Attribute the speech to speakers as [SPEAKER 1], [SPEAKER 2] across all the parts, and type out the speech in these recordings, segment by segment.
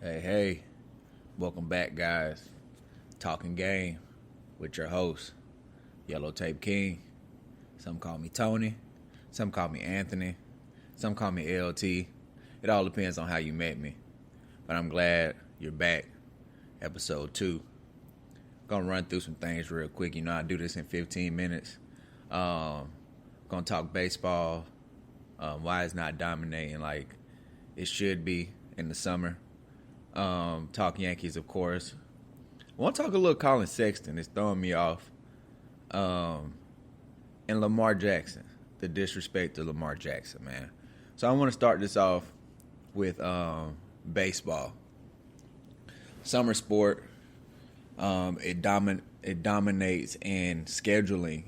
[SPEAKER 1] Hey, welcome back, guys. Talkin Game with your host, Yellow Tape King. Some call me Tony, some call me Anthony, some call me LT. It all depends on how you met me. But I'm glad you're back. Episode 2. Gonna run through some things real quick. I do this in 15 minutes. Gonna talk baseball. Why it's not dominating like it should be in the summer. Talk Yankees, of course. I want to talk a little Colin Sexton. It's throwing me off. And Lamar Jackson. The disrespect to Lamar Jackson, man. So I want to start this off with baseball. Summer sport. It dominates in scheduling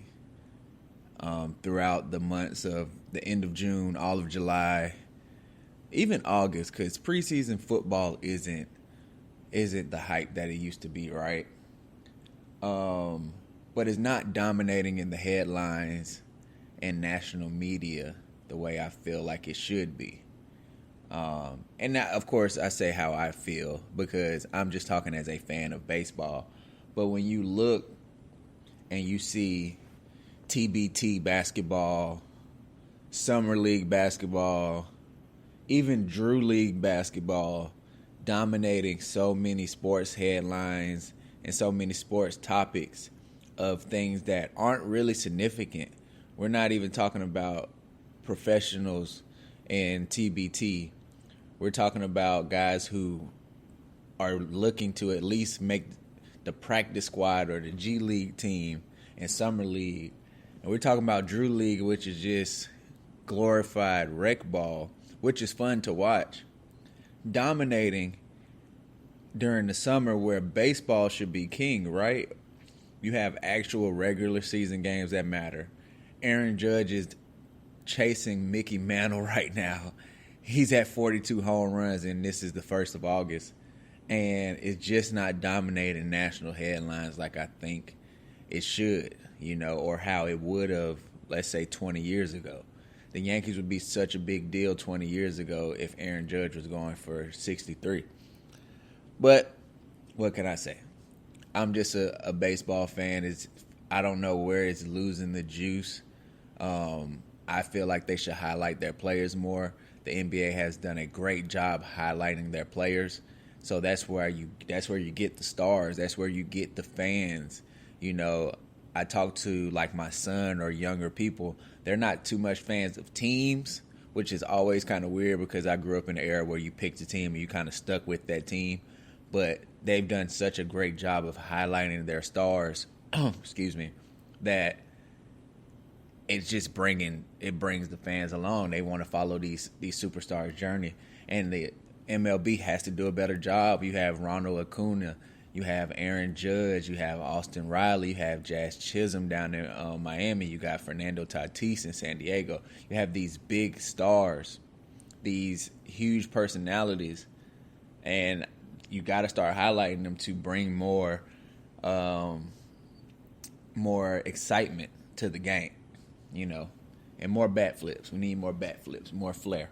[SPEAKER 1] throughout the months of the end of June, all of July, even August, because preseason football isn't the hype that it used to be, right? But it's not dominating in the headlines and national media the way I feel like it should be. And now, of course, I say how I feel because I'm just talking as a fan of baseball. But when you look and you see TBT basketball, Summer League basketball, even Drew League basketball dominating so many sports headlines and so many sports topics of things that aren't really significant. We're not even talking about professionals and TBT. We're talking about guys who are looking to at least make the practice squad or the G League team and Summer League. And we're talking about Drew League, which is just glorified rec ball, which is fun to watch, dominating during the summer where baseball should be king, right? You have actual regular season games that matter. Aaron Judge is chasing Mickey Mantle right now. He's at 42 home runs, and this is the 1st of August. And it's just not dominating national headlines like I think it should, or how it would have, let's say, 20 years ago. The Yankees would be such a big deal 20 years ago if Aaron Judge was going for 63. But what can I say? I'm just a baseball fan. I don't know where it's losing the juice. I feel like they should highlight their players more. The NBA has done a great job highlighting their players. So that's where you get the stars. That's where you get the fans. I talk to like my son or younger people. They're not too much fans of teams, which is always kind of weird because I grew up in an era where you picked a team and you kind of stuck with that team. But they've done such a great job of highlighting their stars, excuse me, that it's just brings the fans along. They want to follow these superstars' journey, and the MLB has to do a better job. You have Ronald Acuna. You have Aaron Judge, you have Austin Riley, you have Jazz Chisholm down there in Miami, you got Fernando Tatis in San Diego. You have these big stars, these huge personalities, and you got to start highlighting them to bring more excitement to the game, and more bat flips. We need more bat flips, more flair.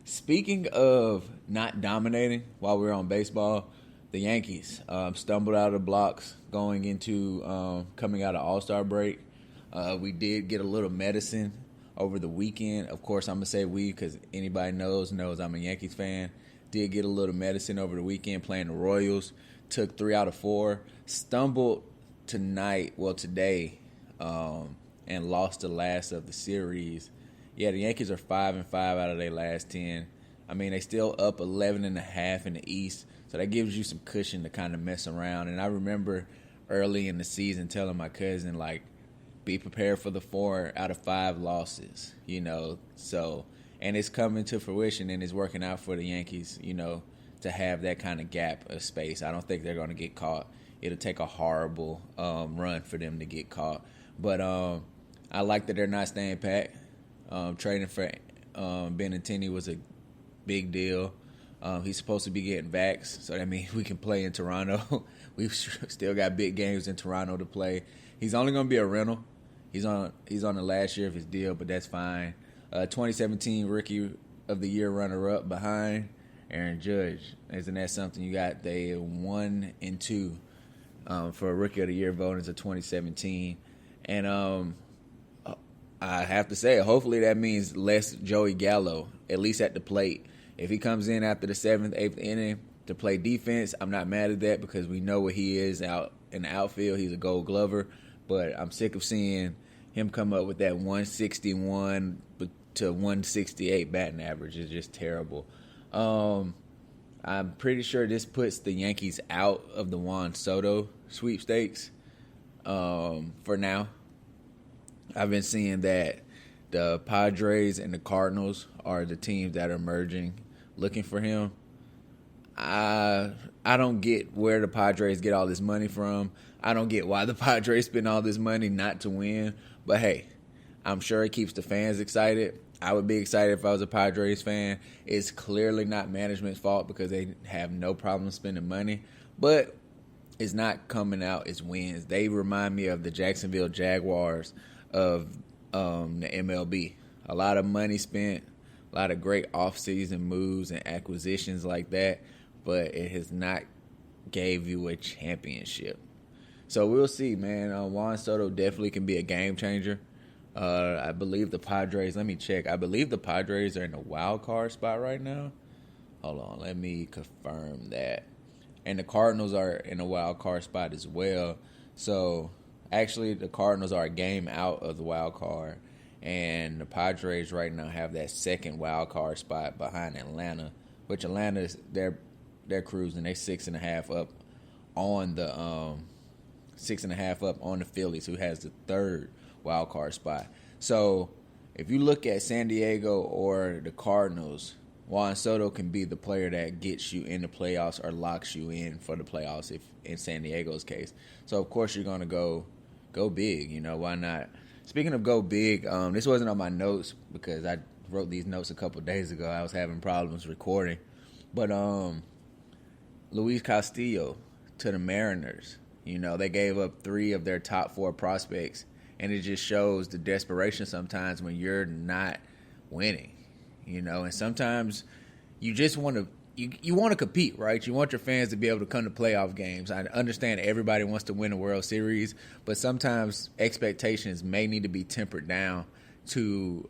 [SPEAKER 1] Speaking of not dominating while we're on baseball, the Yankees stumbled out of the blocks coming out of All-Star break. We did get a little medicine over the weekend. Of course, I'm going to say we because anybody knows I'm a Yankees fan. Did get a little medicine over the weekend playing the Royals. Took 3 out of 4. Stumbled today, and lost the last of the series. Yeah, the Yankees are 5-5 out of their last 10. I mean, they still up 11.5 in the East. So that gives you some cushion to kind of mess around. And I remember early in the season telling my cousin, be prepared for the 4 out of 5 losses, So, and it's coming to fruition and it's working out for the Yankees, to have that kind of gap of space. I don't think they're going to get caught. It'll take a horrible run for them to get caught. But I like that they're not staying pat. Trading for Benintendi was a big deal. He's supposed to be getting vaxxed, so that means we can play in Toronto. We've still got big games in Toronto to play. He's only going to be a rental. He's on the last year of his deal, but that's fine. 2017 Rookie of the Year runner-up behind Aaron Judge. Isn't that something? You got they 1-2 for Rookie of the Year votings of 2017, and I have to say, hopefully that means less Joey Gallo, at least at the plate. If he comes in after the 7th, 8th inning to play defense, I'm not mad at that because we know what he is out in the outfield. He's a Gold Glover, but I'm sick of seeing him come up with that 161 to 168 batting average. It's just terrible. I'm pretty sure this puts the Yankees out of the Juan Soto sweepstakes for now. I've been seeing that the Padres and the Cardinals are the teams that are merging, looking for him. I don't get where the Padres get all this money from. I don't get why the Padres spend all this money not to win. But hey, I'm sure it keeps the fans excited. I would be excited if I was a Padres fan. It's clearly not management's fault because they have no problem spending money. But it's not coming out as wins. They remind me of the Jacksonville Jaguars of the MLB. A lot of money spent, a lot of great offseason moves and acquisitions like that, but it has not gave you a championship. So we'll see, man. Juan Soto definitely can be a game changer. I believe the Padres, let me check. I believe the Padres are in a wild card spot right now. Hold on, let me confirm that. And the Cardinals are in a wild card spot as well. So actually, the Cardinals are a game out of the wild card, and the Padres right now have that second wild card spot behind Atlanta, which Atlanta's they're cruising. They 6.5 up on the 6.5 up on the Phillies, who has the third wild card spot. So if you look at San Diego or the Cardinals, Juan Soto can be the player that gets you in the playoffs or locks you in for the playoffs if in San Diego's case. So of course you're gonna go big, why not? Speaking of go big, this wasn't on my notes because I wrote these notes a couple days ago. I was having problems recording. But Luis Castillo to the Mariners. They gave up 3 of their top 4 prospects, and it just shows the desperation sometimes when you're not winning. And sometimes you just want to you want to compete, right? You want your fans to be able to come to playoff games. I understand everybody wants to win a World Series, but sometimes expectations may need to be tempered down to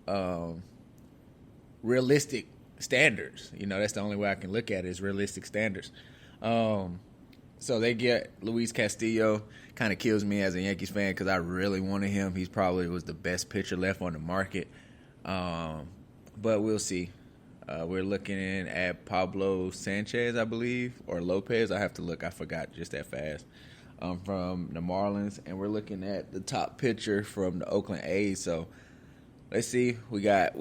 [SPEAKER 1] realistic standards. That's the only way I can look at it is realistic standards. So they get Luis Castillo. Kind of kills me as a Yankees fan because I really wanted him. He's probably was the best pitcher left on the market. But we'll see. We're looking at Pablo Sanchez, I believe, or Lopez. I have to look. I forgot just that fast. From the Marlins. And we're looking at the top pitcher from the Oakland A's. So let's see. We got,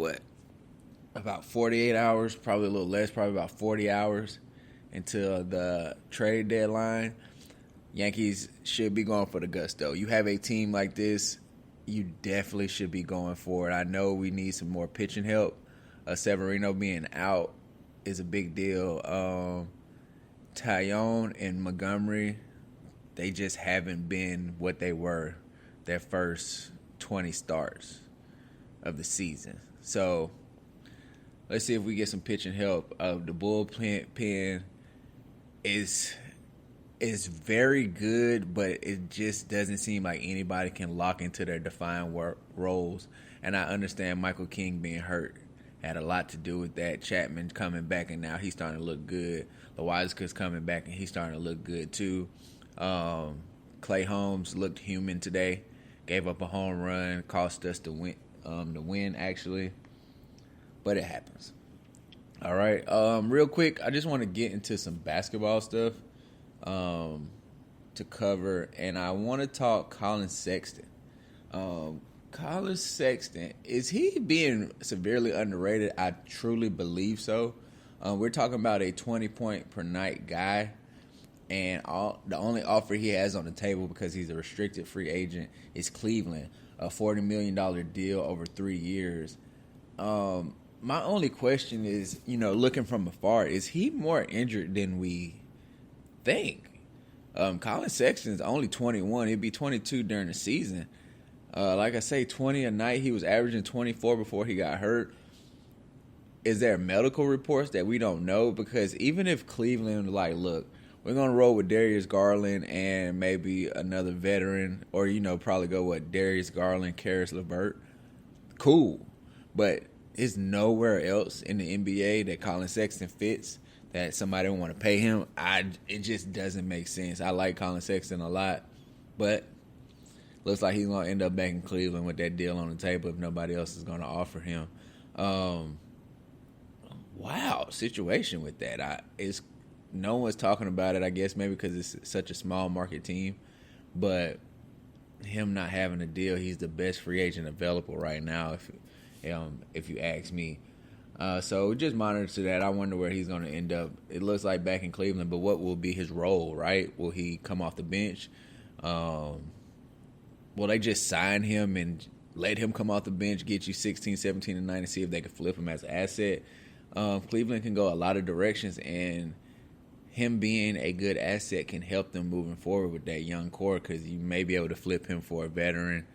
[SPEAKER 1] about 48 hours, probably a little less, probably about 40 hours until the trade deadline. Yankees should be going for the gusto. You have a team like this, you definitely should be going for it. I know we need some more pitching help. Severino being out is a big deal. Tyone and Montgomery, they just haven't been what they were their first 20 starts of the season. So let's see if we get some pitching help. The bullpen is very good, but it just doesn't seem like anybody can lock into their defined roles. And I understand Michael King being hurt had a lot to do with that. Chapman coming back, and now he's starting to look good. Loiza's coming back, and he's starting to look good too. Clay Holmes looked human today. Gave up a home run, cost us the win actually. But it happens. All right. Real quick, I just want to get into some basketball stuff to cover, and I want to talk Colin Sexton. Colin Sexton, is he being severely underrated? I truly believe so. We're talking about a 20-point per night guy, and the only offer he has on the table because he's a restricted free agent is Cleveland, a $40 million deal over 3 years. My only question is, looking from afar, is he more injured than we think? Colin Sexton is only 21. He'd be 22 during the season. Like I say, 20 a night. He was averaging 24 before he got hurt. is there medical reports that we don't know? Because even if Cleveland, like, look, we're going to roll with Darius Garland and maybe another veteran, or, probably go with Darius Garland, Karis LeVert. Cool. But it's nowhere else in the NBA that Colin Sexton fits that somebody would want to pay him. It just doesn't make sense. I like Colin Sexton a lot, but looks like he's going to end up back in Cleveland with that deal on the table if nobody else is going to offer him. Wow, situation with that. No one's talking about it, I guess, maybe because it's such a small market team. But him not having a deal, he's the best free agent available right now, if you ask me. So just monitor that. I wonder where he's going to end up. It looks like back in Cleveland, but what will be his role, right? Will he come off the bench? Will they just sign him and let him come off the bench, get you 16, 17, and 9, and see if they can flip him as an asset? Cleveland can go a lot of directions, and him being a good asset can help them moving forward with that young core, because you may be able to flip him for a veteran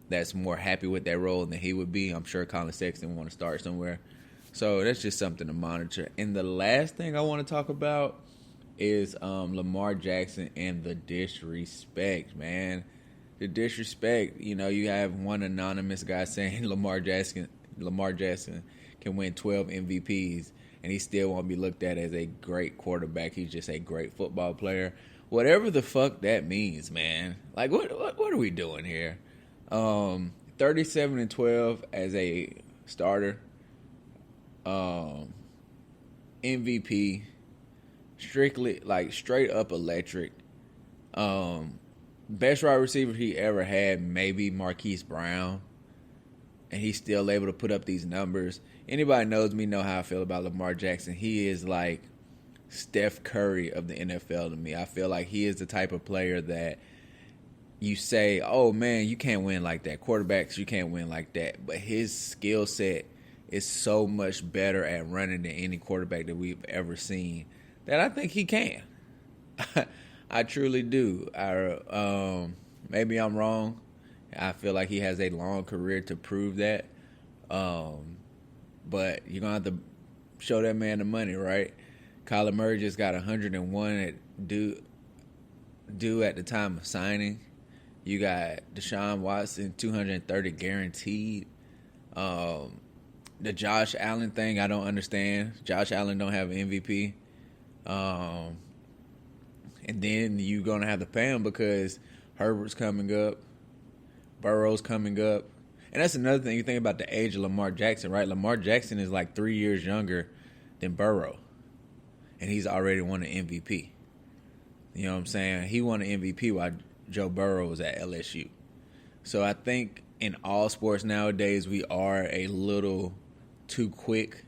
[SPEAKER 1] that's more happy with that role than he would be. I'm sure Colin Sexton want to start somewhere. So that's just something to monitor. And the last thing I want to talk about is Lamar Jackson and the disrespect, man. The disrespect. You have one anonymous guy saying Lamar Jackson can win 12 MVPs, and he still won't be looked at as a great quarterback. He's just a great football player. Whatever the fuck that means, man. Like, what are we doing here? 37-12 as a starter. MVP. Strictly, like, straight up electric. Best wide receiver he ever had, maybe Marquise Brown. And he's still able to put up these numbers. Anybody knows me know how I feel about Lamar Jackson. He is like Steph Curry of the NFL to me. I feel like he is the type of player that you say, oh, man, you can't win like that. Quarterbacks, you can't win like that. But his skill set is so much better at running than any quarterback that we've ever seen that I think he can. I truly do. Maybe I'm wrong. I feel like he has a long career to prove that. But you're going to have to show that man the money, right? Kyler Murray just got 101 due at the time of signing. You got Deshaun Watson, 230 guaranteed. The Josh Allen thing, I don't understand. Josh Allen don't have an MVP. And then you're going to have to pay him because Herbert's coming up. Burrow's coming up. And that's another thing. You think about the age of Lamar Jackson, right? Lamar Jackson is like 3 years younger than Burrow. And he's already won an MVP. You know what I'm saying? He won an MVP while Joe Burrow was at LSU. So I think in all sports nowadays, we are a little too quick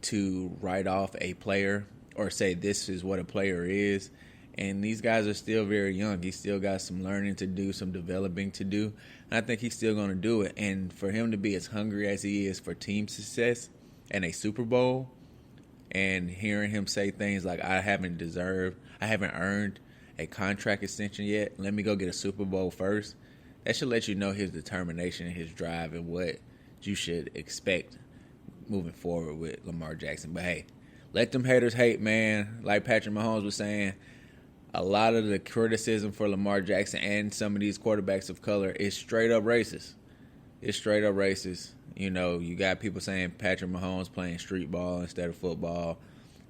[SPEAKER 1] to write off a player or say this is what a player is. And these guys are still very young. He's still got some learning to do, some developing to do. And I think he's still going to do it. And for him to be as hungry as he is for team success and a Super Bowl, and hearing him say things like, I haven't earned a contract extension yet. Let me go get a Super Bowl first. That should let you know his determination and his drive and what you should expect moving forward with Lamar Jackson. But, hey, let them haters hate, man. Like Patrick Mahomes was saying, a lot of the criticism for Lamar Jackson and some of these quarterbacks of color is straight up racist. It's straight up racist. You know, you got people saying Patrick Mahomes playing street ball instead of football.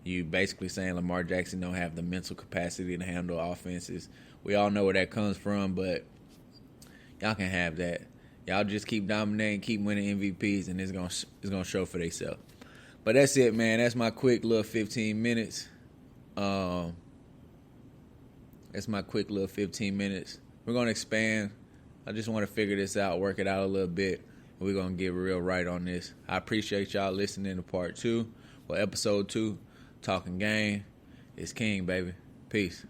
[SPEAKER 1] You basically saying Lamar Jackson don't have the mental capacity to handle offenses. We all know where that comes from, but y'all can have that. Y'all just keep dominating, keep winning MVPs, and it's gonna show for themselves. But that's it, man. That's my quick little 15 minutes. That's my quick little 15 minutes. We're going to expand. I just want to figure this out, work it out a little bit. And we're going to get real right on this. I appreciate y'all listening to part 2 or episode 2. Talkin Game. It's King, baby. Peace.